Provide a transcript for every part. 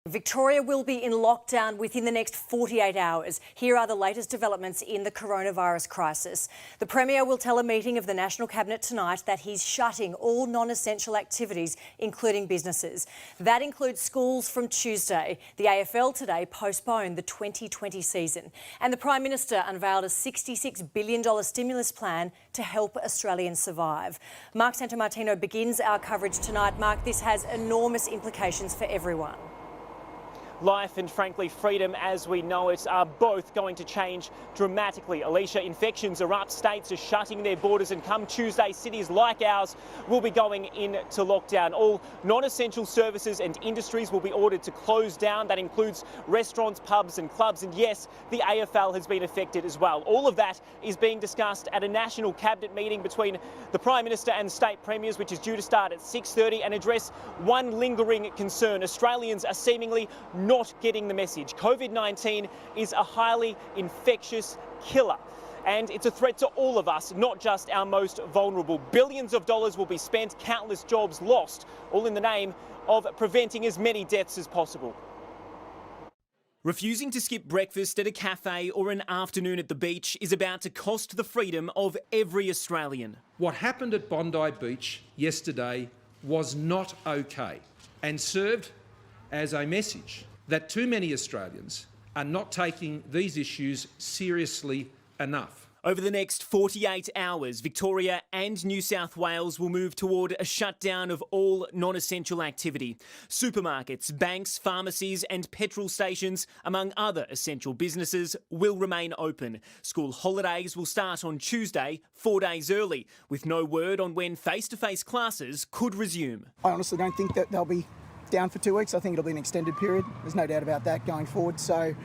Victoria will be in lockdown within the next 48 hours. Here are the latest developments in the coronavirus crisis. The Premier will tell a meeting of the National Cabinet tonight that he's shutting all non-essential activities, including businesses. That includes schools from Tuesday. The AFL today postponed the 2020 season. And the Prime Minister unveiled a $66 billion stimulus plan to help Australians survive. Mark Santomartino begins our coverage tonight. Mark, this has enormous implications for everyone. Life and, frankly, freedom as we know it are both going to change dramatically. Alicia, infections are up, states are shutting their borders, and come Tuesday, cities like ours will be going into lockdown. All non-essential services and industries will be ordered to close down. That includes restaurants, pubs and clubs, and yes, the AFL has been affected as well. All of that is being discussed at a National Cabinet meeting between the Prime Minister and state premiers, which is due to start at 6:30 and address one lingering concern. Australians are seemingly not getting the message. COVID-19 is a highly infectious killer. And it's a threat to all of us, not just our most vulnerable. Billions of dollars will be spent, countless jobs lost, all in the name of preventing as many deaths as possible. Refusing to skip breakfast at a cafe or an afternoon at the beach is about to cost the freedom of every Australian. What happened at Bondi Beach yesterday was not okay and served as a message that too many Australians are not taking these issues seriously enough. Over the next 48 hours, Victoria and New South Wales will move toward a shutdown of all non-essential activity. Supermarkets, banks, pharmacies and petrol stations, among other essential businesses, will remain open. School holidays will start on Tuesday, 4 days early, with no word on when face-to-face classes could resume. I honestly don't think that they'll be down for 2 weeks. I think it'll be an extended period. There's no doubt about that going forward. So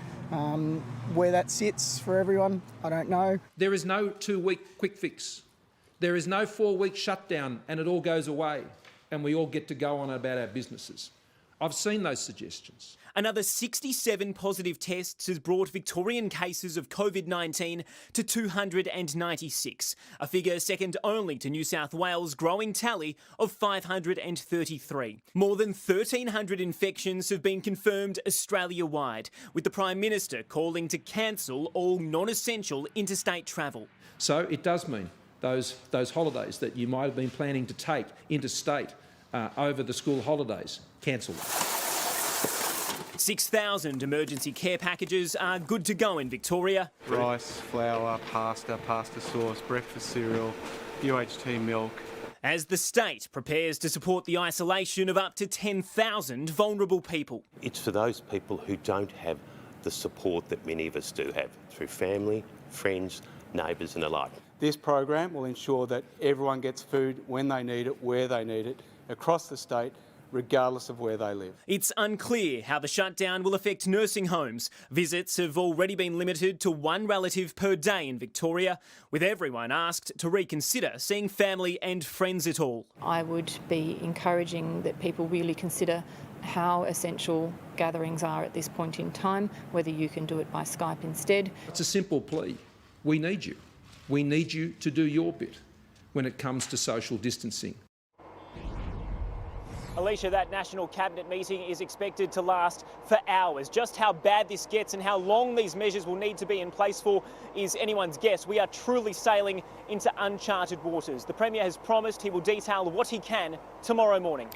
where that sits for everyone, I don't know. There is no 2-week quick fix. There is no 4-week shutdown and it all goes away and we all get to go on about our businesses. I've seen those suggestions. Another 67 positive tests has brought Victorian cases of COVID-19 to 296, a figure second only to New South Wales' growing tally of 533. More than 1,300 infections have been confirmed Australia-wide, with the Prime Minister calling to cancel all non-essential interstate travel. So it does mean those holidays that you might have been planning to take interstate over the school holidays, cancelled. 6,000 emergency care packages are good to go in Victoria. Rice, flour, pasta sauce, breakfast cereal, UHT milk. As the state prepares to support the isolation of up to 10,000 vulnerable people. It's for those people who don't have the support that many of us do have, through family, friends, neighbours and the like. This program will ensure that everyone gets food when they need it, where they need it, across the state, regardless of where they live. It's unclear how the shutdown will affect nursing homes. Visits have already been limited to one relative per day in Victoria, with everyone asked to reconsider seeing family and friends at all. I would be encouraging that people really consider how essential gatherings are at this point in time, whether you can do it by Skype instead. It's a simple plea. We need you. We need you to do your bit when it comes to social distancing. Alicia, that National Cabinet meeting is expected to last for hours. Just how bad this gets and how long these measures will need to be in place for is anyone's guess. We are truly sailing into uncharted waters. The Premier has promised he will detail what he can tomorrow morning.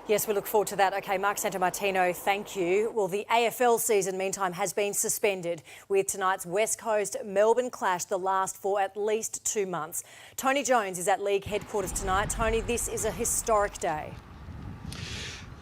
Yes, we look forward to that. OK, Mark Santomartino, thank you. Well, the AFL season, meantime, has been suspended, with tonight's West Coast-Melbourne clash the last for at least 2 months. Tony Jones is at league headquarters tonight. Tony, this is a historic day.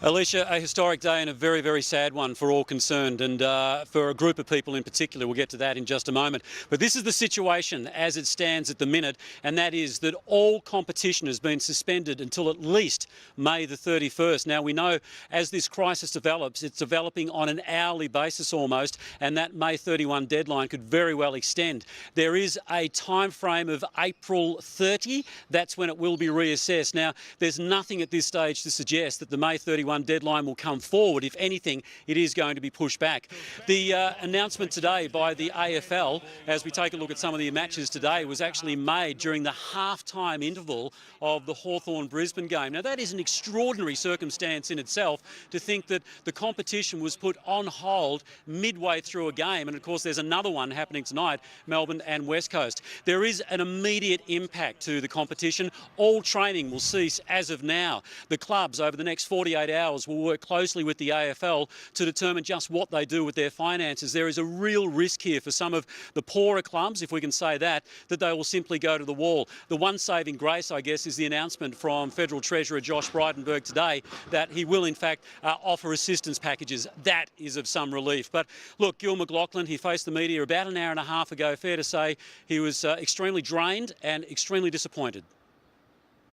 Alicia, a historic day and a very, very sad one for all concerned, and for a group of people in particular. We'll get to that in just a moment. But this is the situation as it stands at the minute, and that is that all competition has been suspended until at least May the 31st. Now, we know as this crisis develops, it's developing on an hourly basis almost, and that May 31 deadline could very well extend. There is a time frame of April 30. That's when it will be reassessed. Now, there's nothing at this stage to suggest that the May 31 2021 deadline will come forward. If anything, it is going to be pushed back. The announcement today by the AFL, as we take a look at some of the matches today, was actually made during the half-time interval of the Hawthorn-Brisbane game. Now, that is an extraordinary circumstance in itself, to think that the competition was put on hold midway through a game. And, of course, there's another one happening tonight, Melbourne and West Coast. There is an immediate impact to the competition. All training will cease as of now. The clubs over the next 48 hours will work closely with the AFL to determine just what they do with their finances. There is a real risk here for some of the poorer clubs, if we can say that they will simply go to the wall. The one saving grace, I guess, is the announcement from Federal Treasurer Josh Breitenberg today that he will in fact offer assistance packages. That is of some relief. But look, Gil McLachlan, he faced the media about an hour and a half ago. Fair to say he was extremely drained and extremely disappointed.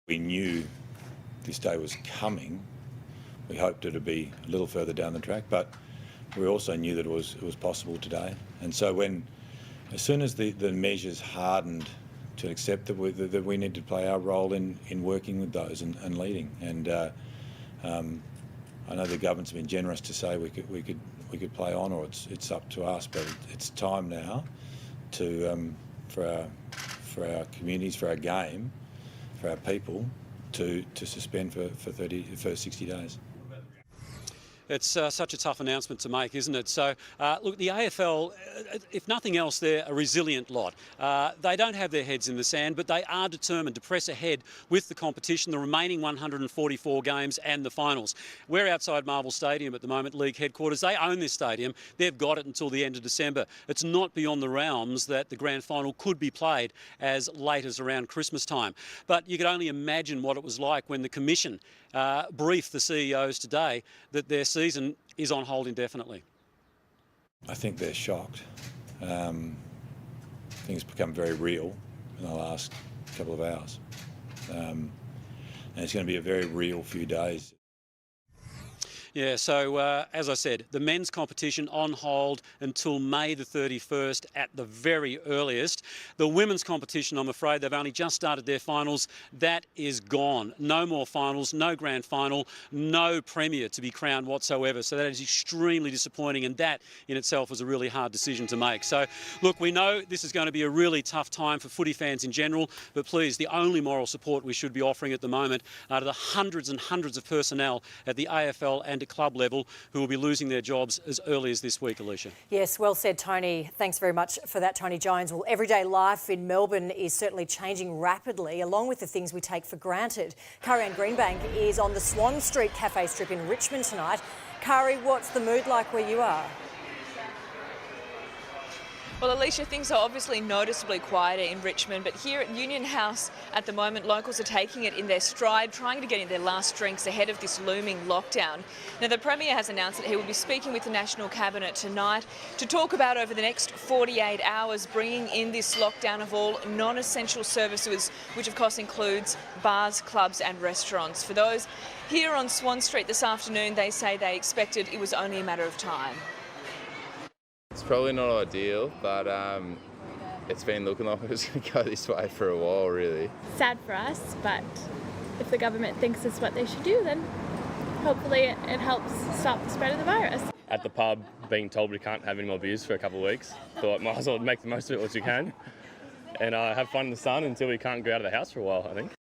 We knew this day was coming. We hoped it would be a little further down the track, but we also knew that it was possible today. And so as soon as the measures hardened to accept that we need to play our role in working with those and leading. And I know the government's been generous to say we could play on, or it's up to us, but it's time now to for our communities, for our game, for our people to suspend for 60 days. It's such a tough announcement to make, isn't it? So, look, the AFL, if nothing else, they're a resilient lot. They don't have their heads in the sand, but they are determined to press ahead with the competition, the remaining 144 games and the finals. We're outside Marvel Stadium at the moment, league headquarters. They own this stadium. They've got it until the end of December. It's not beyond the realms that the grand final could be played as late as around Christmas time. But you could only imagine what it was like when the Commission briefed the CEOs today that their season is on hold indefinitely. I think they're shocked. Things become very real in the last couple of hours. And it's going to be a very real few days. Yeah, so as I said, the men's competition on hold until May the 31st at the very earliest. The women's competition, I'm afraid, they've only just started their finals. That is gone. No more finals, no grand final, no premier to be crowned whatsoever. So that is extremely disappointing, and that in itself was a really hard decision to make. So, look, we know this is going to be a really tough time for footy fans in general, but please, the only moral support we should be offering at the moment are to the hundreds and hundreds of personnel at the AFL and club level who will be losing their jobs as early as this week, Alicia. Yes, well said, Tony. Thanks very much for that, Tony Jones. Well, everyday life in Melbourne is certainly changing rapidly, along with the things we take for granted. Kari-Anne Greenbank is on the Swan Street Cafe Strip in Richmond tonight. Kari, what's the mood like where you are? Well, Alicia, things are obviously noticeably quieter in Richmond, but here at Union House at the moment, locals are taking it in their stride, trying to get in their last drinks ahead of this looming lockdown. Now, the Premier has announced that he will be speaking with the National Cabinet tonight to talk about over the next 48 hours bringing in this lockdown of all non-essential services, which of course includes bars, clubs and restaurants. For those here on Swan Street this afternoon, they say they expected it was only a matter of time. It's probably not ideal, but it's been looking like it was going to go this way for a while, really. Sad for us, but if the government thinks it's what they should do, then hopefully it helps stop the spread of the virus. At the pub, being told we can't have any more beers for a couple of weeks, thought might as well make the most of it as we can and have fun in the sun until we can't go out of the house for a while, I think.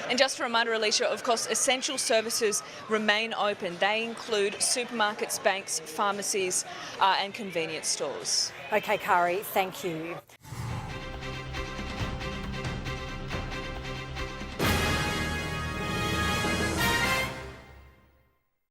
And just a reminder, Alicia, of course, essential services remain open. They include supermarkets, banks, pharmacies and convenience stores. OK, Kari, thank you.